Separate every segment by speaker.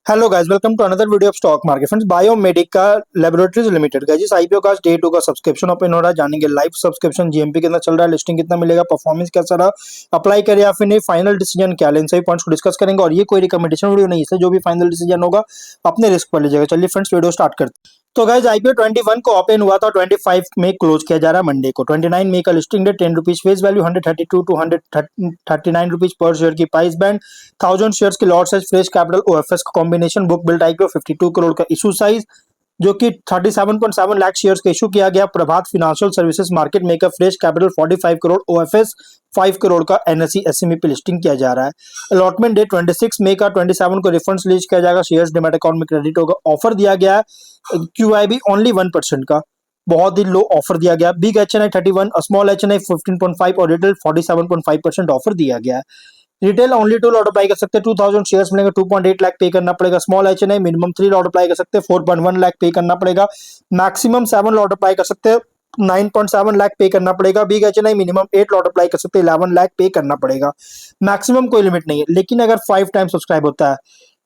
Speaker 1: Hello guys, welcome to another video of stock market friends. Biomedica Laboratories Limited का जिस IPO का day 2 का subscription open हो रहा है, जानेंगे लाइव सब्सक्रिप्शन जीएमपी कितना चल रहा है, लिस्टिंग कितना मिलेगा, परफॉर्मेंस कैसा रहा, अप्लाई करें या फिर नहीं, फाइनल डिसीजन क्या लें, इन सभी पॉइंट्स को डिस्कस करेंगे। और ये कोई रिकमेंडेशन वीडियो नहीं है, इससे जो भी फाइनल डिसीजन होगा अपने रिस्क पर लीजिएगा। चलिए फ्रेंड्स, वीडियो स्टार्ट करते हैं। तो गाइज आईपीओ 21 को ओपन हुआ था, 25 में क्लोज किया जा रहा है मंडे को। 29 मई का listing date, 10 rupees face value, 132 to 139 rupees per share की प्राइस बैंड, 1000 शेयर्स की lot size, fresh capital OFS का combination, book build IPO, 52 crore का इशू साइज जो कि 37.7 लाख शेयर्स का इशू किया गया। Prabhat Financial Services market maker, fresh capital 45 crore, OFS 5 crore का एनएसई एसएमई पे लिस्टिंग किया जा रहा है। अलॉटमेंट डेट 26 मई का, 27 को रिफंड्स रिलीज किया जाएगा, शेयर्स डिमैट अकाउंट में क्रेडिट होगा। ऑफर दिया गया है क्यूआईबी ओनली 1% का, बहुत ही लो ऑफर दिया गया। बिग एचएनआई 31, स्मॉल एचएनआई 15.5 और रिटेल 47.5% ऑफर दिया गया है। रिटेल ओनली 2 लॉट अप्लाई कर सकते हैं, 2000 शेयर्स मिलेंगे, 2.8 लाख पे करना पड़ेगा। Small HNI minimum 3 lot apply कर सकते हैं, 4.1 लाख पे करना पड़ेगा। मैक्सिमम 7 लॉट अप्लाई कर सकते हैं, 9.7 लाख पे करना पड़ेगा। Big HNI minimum 8 lot apply कर सकते हैं, 11 लाख पे करना पड़ेगा। मैक्सिमम कोई लिमिट नहीं है, लेकिन अगर 5 टाइम सब्सक्राइब होता है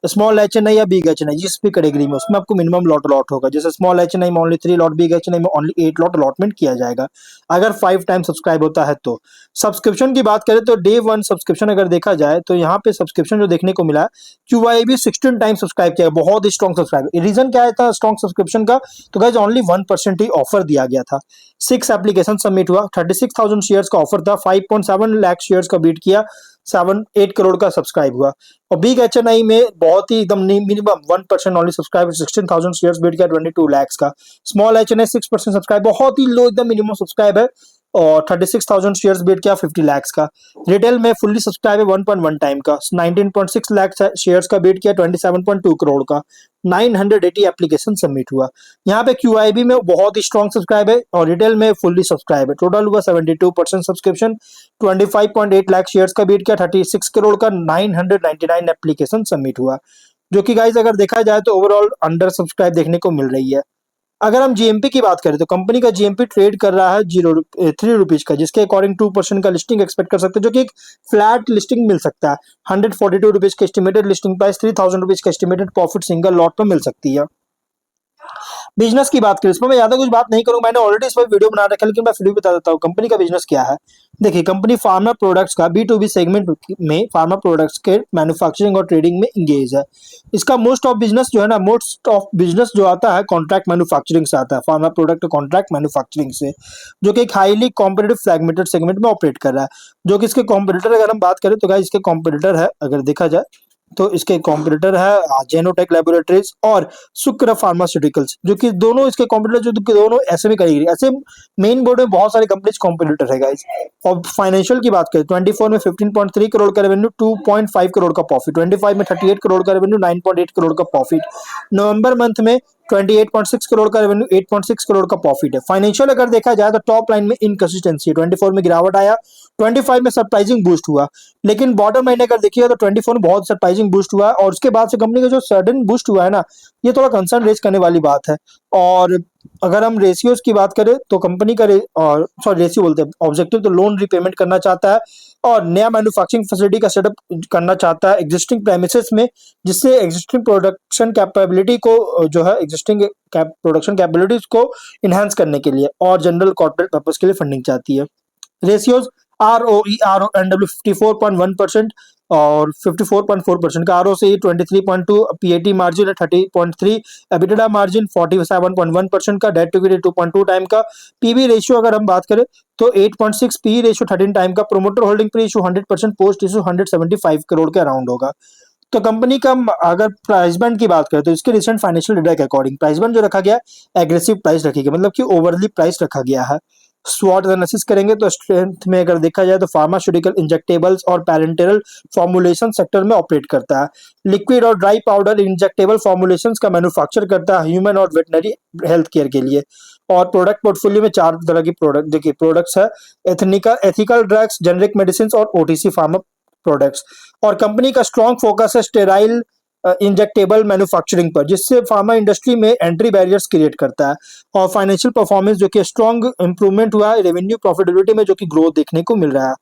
Speaker 1: स्मॉल एचएनआई या बिग एचएनआई जिस भी कैटेगरी में, उसमें आपको मिनिमम लॉट होगा। जैसे स्मॉल एचएनआई में ओनली 3 लॉट, बिग एचएनआई में ओनली 8 लॉट अलॉटमेंट किया जाएगा अगर 5 टाइम सब्सक्राइब होता है तो। सब्सक्रिप्शन की बात करें तो डे 1 सब्सक्रिप्शन अगर देखा जाए तो यहाँ पे सब्सक्रिप्शन जो देखने को मिला है, क्यूआईबी 16 टाइम सब्सक्राइब किया, बहुत ही स्ट्रॉन्ग सब्सक्राइब। रीजन क्या था स्ट्रॉन्ग सब्सक्रिप्शन का? तो गाइज ओनली 1% ही ऑफर दिया गया था। 6 एप्लीकेशन सबमिट हुआ, 36,000 शेयर्स का ऑफर था, 5.7 लाख शेयर्स का बीट किया, 8 करोड़ का सब्सक्राइब हुआ। और बिग एचएनआई में बहुत ही एकदम minimum 1% only subscribe, 16,000 shares beat किया, 22 लाख का। स्मॉल एचएनआई 6% सब्सक्राइब, बहुत ही लो एकदम मिनिमम सब्सक्राइब है, और 36,000 शेयर्स बीट किया, 50 लाख का। रिटेल में फुल्ली सब्सक्राइब है 1.1 टाइम का, 19.6 लाख शेयर्स का बीट किया, 27.2 करोड़ का। 980 एप्लीकेशन सबमिट हुआ। यहाँ पे क्यूआईबी में बहुत ही स्ट्रॉन्ग सब्सक्राइब है और रिटेल में फुल्ली सब्सक्राइब है। टोटल हुआ 72% सब्सक्रिप्शन, 25.8 लाख शेयर्स का बीट किया, 36 करोड़ का। 999 एप्लीकेशन सबमिट हुआ, जो कि गाइज अगर देखा जाए तो ओवरऑल अंडर सब्सक्राइब देखने को मिल रही है। अगर हम जीएमपी की बात करें तो कंपनी का जीएमपी ट्रेड कर रहा है 3 रुपीज का, जिसके अकॉर्डिंग 2% का लिस्टिंग एक्सपेक्ट कर सकते हैं, जो कि एक फ्लैट लिस्टिंग मिल सकता है। 142 रुपीज का एस्टिमेटेड लिस्टिंग प्राइस, 3000 रुपीज का एस्टिमेटेड प्रॉफिट सिंगल लॉट पर मिल सकती है। बिजनेस की बात करें, इसमें मैं ज्यादा कुछ बात नहीं करूंगा, मैंने ऑलरेडी इस पर वीडियो बना रखा है, लेकिन मैं फिर भी बता देता हूँ कंपनी का बिजनेस क्या है। देखिए, कंपनी फार्मा प्रोडक्ट्स का B2B सेगमेंट में फार्मा प्रोडक्ट्स के मैन्युफैक्चरिंग और ट्रेडिंग में इंगेज है। इसका मोस्ट ऑफ बिजनेस जो है ना, मोस्ट ऑफ बिजनेस जो आता है कॉन्ट्रैक्ट मैन्युफैक्चरिंग से आता है, फार्मा प्रोडक्ट कॉन्ट्रैक्ट मैन्युफैक्चरिंग से, जो कि एक हाईली कॉम्पिटेटिव फ्रैगमेंटेड सेगमेंट में ऑपरेट कर रहा है। जो कि इसके कॉम्पिटिटर अगर हम बात करें तो गाइस इसके कॉम्पिटिटर है, अगर देखा जाए तो इसके कॉम्पिटिटर है जेनोटेक लैबोरेटरीज और शुक्र फार्मास्यूटिकल्स, जो कि दोनों इसके कॉम्पिटिटर, जो कि दोनों ऐसे में कैटेगरी, ऐसे मेन बोर्ड में बहुत सारी कंपनीज कॉम्पिटिटर है गाइस। और फाइनेंशियल की बात करें, 24 में 15.3 करोड़ का रेवेन्यू, 2.5 करोड़ का प्रॉफिट, 25 में 38 करोड़ का रेवेन्यू, 9.8 करोड़ का प्रॉफिट। नवंबर मंथ में 28.6 करोड़ का रेवेन्यू, 8.6 करोड़ का प्रॉफिट है। फाइनेंशियल अगर देखा जाए तो टॉप लाइन में इनकंसिस्टेंसी है, 24 में गिरावट आया, 25 में सरप्राइजिंग बूस्ट हुआ, लेकिन बॉटम लाइन अगर देखिएगा तो 24 में बहुत सरप्राइजिंग बूस्ट हुआ है। और उसके बाद से कंपनी का जो सडन बूस्ट हुआ है ना, ये थोड़ा कंसर्न रेज करने वाली बात है। और अगर हम रेशियोज की बात करें तो कंपनी का रेशियो बोलते हैं, ऑब्जेक्टिव तो लोन रिपेमेंट करना चाहता है और नया मैन्युफैक्चरिंग फैसिलिटी का सेटअप करना चाहता है एग्जिस्टिंग प्रेमिसेस में, जिससे एग्जिस्टिंग प्रोडक्शन कैपेबिलिटी को जो है एग्जिस्टिंग प्रोडक्शन कैपेबिलिटीज को इनहेंस करने के लिए और जनरल कॉर्पोरेट पर्पस के लिए फंडिंग चाहती है। रेशियोज ROE RONW 54.1% और 54.4% का, ROCE 23.2, PAT margin 30.3, EBITDA margin 47.1% का, डेट टू इक्विटी 2.2 टाइम का। पीबी रेशियो अगर हम बात करें तो 8.6, पी रेशियो 13 टाइम का। Promoter holding pre issue 100%, post issue 175 crore के अराउंड होगा। तो कंपनी का अगर प्राइस बैंड की बात करें तो इसके रिसेंट फाइनेंशियल डेटा के अकॉर्डिंग प्राइस बैंड जो रखा गया, एग्रेसिव प्राइस रखी गई, मतलब कि ओवरली प्राइस रखा गया है। स्वॉट एनालिसिस करेंगे तो स्ट्रेंथ में अगर देखा जाए तो फार्मास्यूटिकल, इंजेक्टेबल्स और पैरेंटरल फॉर्मुलेशन सेक्टर में ऑपरेट करता है। लिक्विड और ड्राई पाउडर इंजेक्टेबल फॉर्मुलेशंस का मैन्युफैक्चर करता है ह्यूमन और वेटनरी हेल्थ केयर के लिए। और प्रोडक्ट पोर्टफोलियो में 4 तरह की प्रोडक्ट देखिए प्रोडक्ट्स है, एथिकल ड्रग्स, जेनरिक मेडिसिन और ओटीसी फार्मा प्रोडक्ट्स। और कंपनी का स्ट्रॉन्ग फोकस है स्टेराइल इंजेक्टेबल मैन्युफैक्चरिंग पर, जिससे फार्मा इंडस्ट्री में एंट्री बैरियर्स क्रिएट करता है। और फाइनेंशियल परफॉर्मेंस जो कि स्ट्रॉन्ग इंप्रूवमेंट हुआ है रेवेन्यू प्रॉफिटेबिलिटी में, जो कि ग्रोथ देखने को मिल रहा है,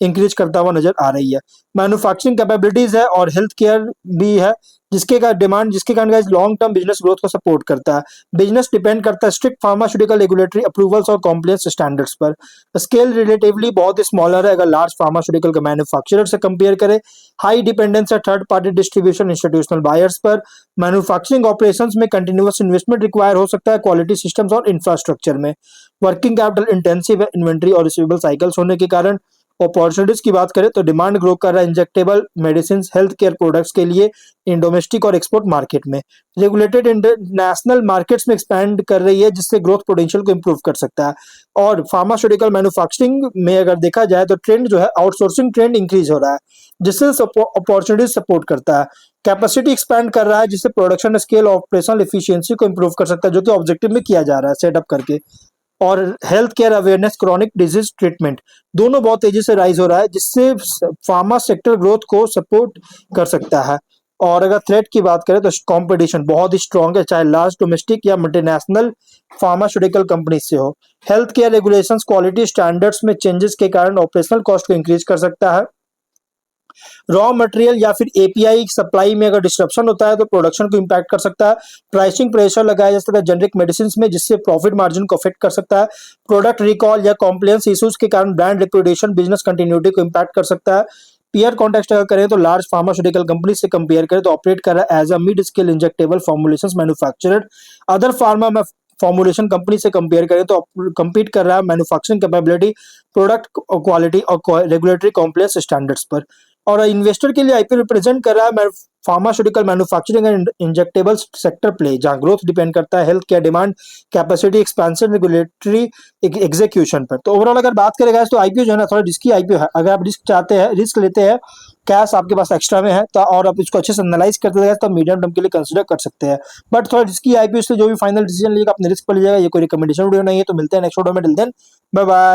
Speaker 1: इंक्रीज करता हुआ नजर आ रही है। मैन्युफैक्चरिंग कैपेबिलिटीज है और हेल्थ केयर भी है, जिसके का डिमांड जिसके कारण guys long term business growth को सपोर्ट करता है। बिजनेस डिपेंड करता है स्ट्रिक्ट फार्मास्यूटिकल रेगुलेटरी अप्रूवल्स और कॉम्प्लायंस स्टैंडर्ड्स पर। स्केल रिलेटिवली बहुत ही स्मॉलर है अगर लार्ज फार्मास्यूटिकल का मैन्युफैक्चरर से कंपेयर करें। हाई डिपेंडेंस है third party distribution institutional buyers पर। मैन्युफैक्चरिंग ऑपरेशंस में कंटिन्यूअस इन्वेस्टमेंट रिक्वायर हो सकता है क्वालिटी सिस्टम्स और इंफ्रास्ट्रक्चर में। वर्किंग कैपिटल इंटेंसिव है इन्वेंट्री और रिसीवेबल साइकिल्स होने के कारण। अपॉर्चुनिटीज की बात करें तो डिमांड ग्रो कर रहा है injectable medicine health care products के लिए इन डोमेस्टिक और एक्सपोर्ट मार्केट में। रेगुलेटेड इंटरनेशनल मार्केट्स में एक्सपैंड कर रही है जिससे ग्रोथ पोटेंशियल को इंप्रूव कर सकता है। और फार्मास्यूटिकल मैन्युफैक्चरिंग में अगर देखा जाए तो ट्रेंड जो है आउटसोर्सिंग ट्रेंड इंक्रीज हो रहा है जिससे अपॉर्चुनिटीज सपोर्ट करता है। कैपेसिटी एक्सपैंड कर रहा है जिससे प्रोडक्शन स्केल ऑपरेशनल एफिशिएंसी को इंप्रूव कर सकता है जो कि ऑब्जेक्टिव में किया जा रहा है सेटअप करके। और health care awareness chronic disease treatment दोनों बहुत तेजी से राइज हो रहा है जिससे फार्मा सेक्टर ग्रोथ को सपोर्ट कर सकता है। और अगर थ्रेट की बात करें तो कंपटीशन बहुत ही स्ट्रांग है चाहे लार्ज डोमेस्टिक या मल्टीनेशनल फार्मास्यूटिकल कंपनी से हो। Health care regulations quality standards में चेंजेस के कारण ऑपरेशनल कॉस्ट को इंक्रीज कर सकता है। रॉ मटेरियल या फिर एपीआई सप्लाई में अगर डिस्ट्रप्शन होता है तो प्रोडक्शन को इम्पैक्ट कर सकता है। प्राइसिंग प्रेशर लगाया जा सकता है जेनरिक मेडिसिन में जिससे प्रॉफिट मार्जिन को अफेक्ट कर सकता है। प्रोडक्ट रिकॉल या कॉम्प्लायंस इश्यूज के कारण ब्रांड रेपुटेशन बिजनेस कंटिन्यूटी को इम्पैक्ट कर सकता है। पीयर कॉन्टेक्स्ट अगर करें तो लार्ज फार्मास्यूटिकल कंपनी से कंपेयर करें तो ऑपरेट कर रहा है as a mid scale injectable formulations manufacturer. Other pharma में फॉर्मुलेशन कंपनी से कंपेयर करें तो compete कर रहा है मैन्युफैक्चरिंग कैपेबिलिटी प्रोडक्ट क्वालिटी और रेगुलेटरी कॉम्प्लायंस स्टैंडर्ड्स पर। और इन्वेस्टर के लिए आईपीओ रिप्रेजेंट कर रहा है pharmaceutical manufacturing and injectable sector play जहां ग्रोथ डिपेंड करता है health care demand capacity expansion regulatory execution पर। तो ओवरऑल अगर बात करेगा तो आईपीओ जो है ना थोड़ा रिस्की आईपीओ है। अगर आप रिस्क चाहते हैं रिस्क लेते हैं कैश आपके पास एक्स्ट्रा में है तो और आप इसको अच्छे से एनालाइज करते हैं तो मीडियम टर्म के लिए कंसिडर कर सकते हैं। बट थोड़ा रिस्की आईपीओ से जो भी फाइनल डिसीजन लीजिएगा अपने रिस्क पर लीजिएगा। ये कोई रिकमेंडेशन वीडियो नहीं है। तो मिलते हैं नेक्स्ट वीडियो में। Till then bye bye.